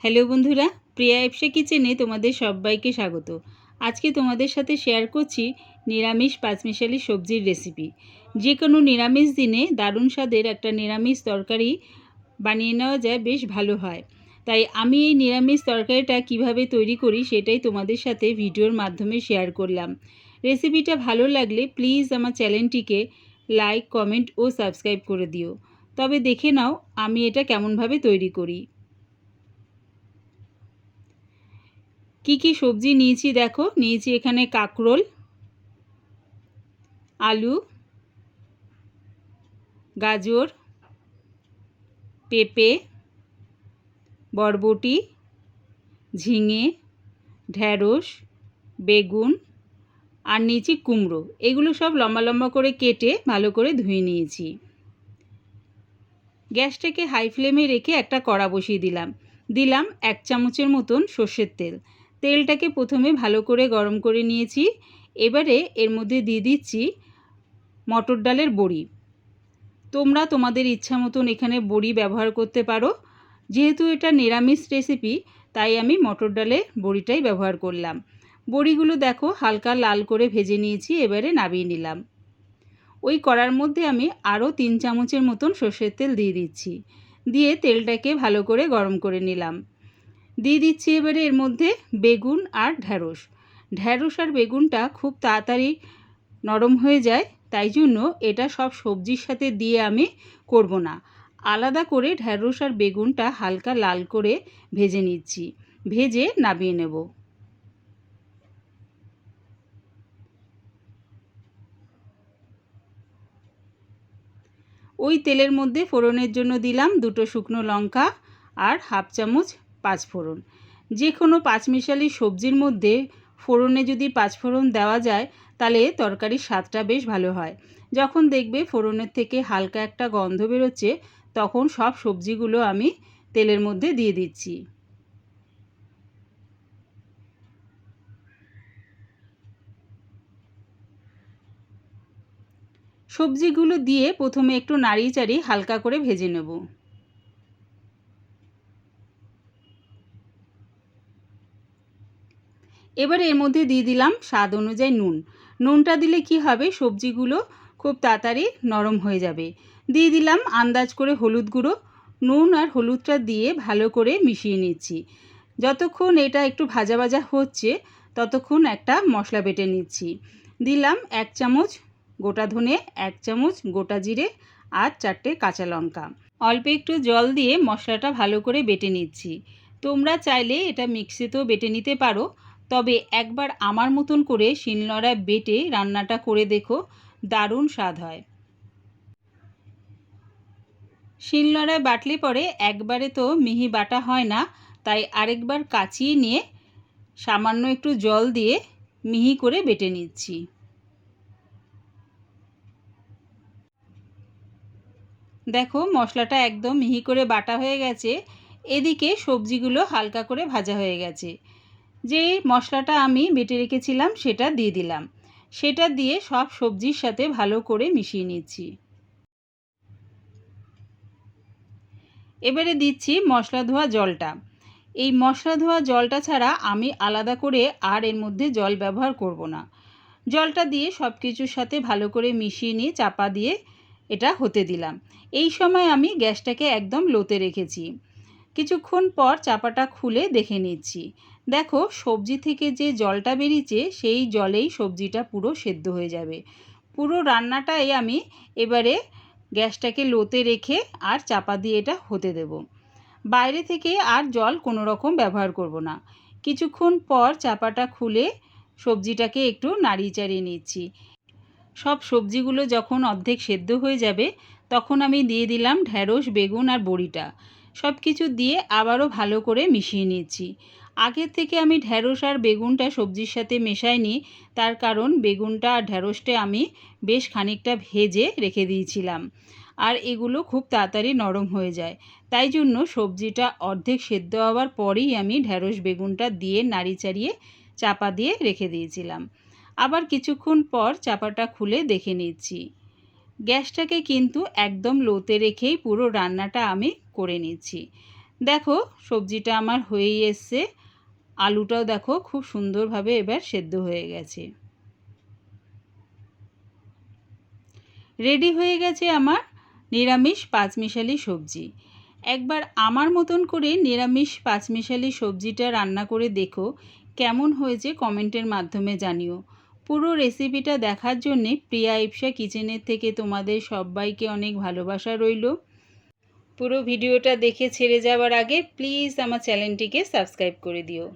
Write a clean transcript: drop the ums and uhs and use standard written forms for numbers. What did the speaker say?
Hello বন্ধুরা, প্রিয়া এপসা কিচেনে তোমাদের সবাইকে স্বাগত। আজকে তোমাদের সাথে শেয়ার করছি নিরামিষ পাঁচমিশালি সবজির রেসিপি। যে কোনো নিরামিষ দিনে দারুণ স্বাদের একটা নিরামিষ তরকারি বানিয়ে নেওয়া যায়, বেশ ভালো হয়। তাই আমি এই নিরামিষ তরকারিটা কিভাবে তৈরি করি সেটাই তোমাদের সাথে ভিডিওর মাধ্যমে শেয়ার করলাম। রেসিপিটা ভালো লাগলে প্লিজ আমার চ্যানেলটিকে লাইক, কমেন্ট ও সাবস্ক্রাইব করে দিও। তবে দেখে নাও আমি এটা কেমনভাবে তৈরি করি। কি কি সবজি নিয়েছি দেখো। নিয়েছি এখানে কাঁকরোল, আলু, গাজর, পেঁপে, বরবটি, ঝিঙে, ঢ্যাঁড়স, বেগুন আর নিয়েছি কুমড়ো। এগুলো সব লম্বা লম্বা করে কেটে ভালো করে ধুয়ে নিয়েছি। গ্যাসটাকে হাই ফ্লেমে রেখে একটা কড়া বসিয়ে দিলাম 1 চামচের মতন সর্ষের তেল। তেলটাকে প্রথমে ভালো করে গরম করে নিয়েছি। এবারে এর মধ্যে দিয়ে দিচ্ছি মটর ডালের বড়ি। তোমরা তোমাদের ইচ্ছা মতন এখানে বড়ি ব্যবহার করতে পারো। যেহেতু এটা নিরামিষ রেসিপি তাই আমি মটর ডালের বড়িটাই ব্যবহার করলাম। বড়িগুলো দেখো হালকা লাল করে ভেজে নিয়েছি। এবারে নামিয়ে নিলাম। ওই কড়ার মধ্যে আমি আরও 3 চামচের মতন সর্ষের তেল দিয়ে দিচ্ছি। দিয়ে তেলটাকে ভালো করে গরম করে নিলাম। দিয়ে দিচ্ছি এবারে এর মধ্যে বেগুন আর ঢ্যাঁড়স। ঢ্যাঁড়স আর বেগুনটা খুব তাড়াতাড়ি নরম হয়ে যায়, তাই জন্য এটা সব সবজির সাথে দিয়ে আমি করব না। আলাদা করে ঢ্যাঁড়স আর বেগুনটা হালকা লাল করে ভেজে নিচ্ছি। ভেজে নামিয়ে নেব। ওই তেলের মধ্যে ফোড়নের জন্য দিলাম 2টো শুকনো লঙ্কা আর 1/2 চামচ পাঁচফোড়ন। যে কোনো পাঁচমিশালি সবজির মধ্যে ফোড়নে যদি পাঁচফোড়ন দেওয়া যায় তাহলে তরকারির স্বাদটা বেশ ভালো হয়। যখন দেখবে ফোড়নের থেকে হালকা একটা গন্ধ বেরোচ্ছে তখন সব সবজিগুলো আমি তেলের মধ্যে দিয়ে দিচ্ছি। সবজিগুলো দিয়ে প্রথমে একটু নাড়িয়ে চাড়িয়ে হালকা করে ভেজে নেব। এবারে এর মধ্যে দিয়ে দিলাম স্বাদ অনুযায়ী নুন। নুনটা দিলে কি হবে, সবজিগুলো খুব তাড়াতাড়ি নরম হয়ে যাবে। দিয়ে দিলাম আন্দাজ করে হলুদ গুঁড়ো। নুন আর হলুদটা দিয়ে ভালো করে মিশিয়ে নিচ্ছি। যতক্ষণ এটা একটু ভাজা ভাজা হচ্ছে ততক্ষণ একটা মশলা বেটে নিচ্ছি। দিলাম 1 চামচ গোটা ধনে, 1 চামচ গোটা জিরে আর 4টে কাঁচা লঙ্কা। অল্প একটু জল দিয়ে মশলাটা ভালো করে বেটে নিচ্ছি। তোমরা চাইলে এটা মিক্সিতেও বেটে নিতে পারো, তবে একবার আমার মতন করে শিলনোড়ায় বেটে রান্নাটা করে দেখো, দারুণ স্বাদ হয়। শিলনোড়ায় বাটলে পরে একবারে তো মিহি বাটা হয় না, তাই আরেকবার কাচিয়ে নিয়ে সামান্য একটু জল দিয়ে মিহি করে বেটে নিচ্ছি। দেখো মশলাটা একদম মিহি করে বাটা হয়ে গেছে। এদিকে সবজিগুলো হালকা করে ভাজা হয়ে গেছে। যে মশলাটা আমি বেটে রেখেছিলাম সেটা দিয়ে দিলাম। সেটা দিয়ে সব সবজির সাথে ভালো করে মিশিয়ে নিচ্ছি। এবারে দিচ্ছি মশলা ধোয়া জলটা। এই মশলা ধোয়া জলটা ছাড়া আমি আলাদা করে আর এর মধ্যে জল ব্যবহার করব না। জলটা দিয়ে সব কিছুর সাথে ভালো করে মিশিয়ে নিয়ে চাপা দিয়ে এটা হতে দিলাম। এই সময় আমি গ্যাসটাকে একদম লোতে রেখেছি। কিছুক্ষণ পর চাপাটা খুলে দেখে নিচ্ছি। দেখো সবজি থেকে যে জলটা বেরিয়েছে সেই জলেই সবজিটা পুরো সেদ্ধ হয়ে যাবে। পুরো রান্নাটাই আমি এবারে গ্যাসটাকে লোতে রেখে আর চাপা দিয়ে এটা হতে দেব। বাইরে থেকে আর জল কোনো রকম ব্যবহার করব না। কিছুক্ষণ পর চাপাটা খুলে সবজিটাকে একটু নাড়িয়ে চাড়িয়ে নিচ্ছি। সব সবজিগুলো যখন অর্ধেক সেদ্ধ হয়ে যাবে তখন আমি দিয়ে দিলাম ঢ্যাঁড়স, বেগুন আর বড়িটা। সব কিছু দিয়ে আবারও ভালো করে মিশিয়ে নিচ্ছি। আগের থেকে আমি ঢ্যাঁড়স আর বেগুনটা সবজির সাথে মেশাইনি, তার কারণ বেগুনটা আর ঢ্যাঁড়সটা আমি বেশ খানিকটা ভেজে রেখে দিয়েছিলাম, আর এগুলো খুব তাড়াতাড়ি নরম হয়ে যায়। তাই জন্য সবজিটা অর্ধেক সেদ্ধ হওয়ার পরেই আমি ঢ্যাঁড়স বেগুনটা দিয়ে নাড়ি চাড়িয়ে চাপা দিয়ে রেখে দিয়েছিলাম। আবার কিছুক্ষণ পর চাপাটা খুলে দেখে নিচ্ছি। গ্যাসটাকে কিন্তু একদম লোতে রেখেই পুরো রান্নাটা আমি করে নিচ্ছি। দেখো সবজিটা আমার হয়েই এসছে, আলুটাও দেখো খুব সুন্দরভাবে এবার সেদ্ধ হয়ে গেছে। রেডি হয়ে গেছে আমার নিরামিষ পাঁচমিশালি সবজি। একবার আমার মতন করে নিরামিষ পাঁচমিশালি সবজিটা রান্না করে দেখো, কেমন হয়েছে কমেন্টের মাধ্যমে জানিও। পুরো রেসিপিটা দেখার জন্যে প্রিয়া ইপসা কিচেনের থেকে তোমাদের সবাইকে অনেক ভালোবাসা রইল। পুরো ভিডিওটা দেখে ছেড়ে যাওয়ার আগে প্লিজ আমার চ্যানেলটিকে সাবস্ক্রাইব করে দিও।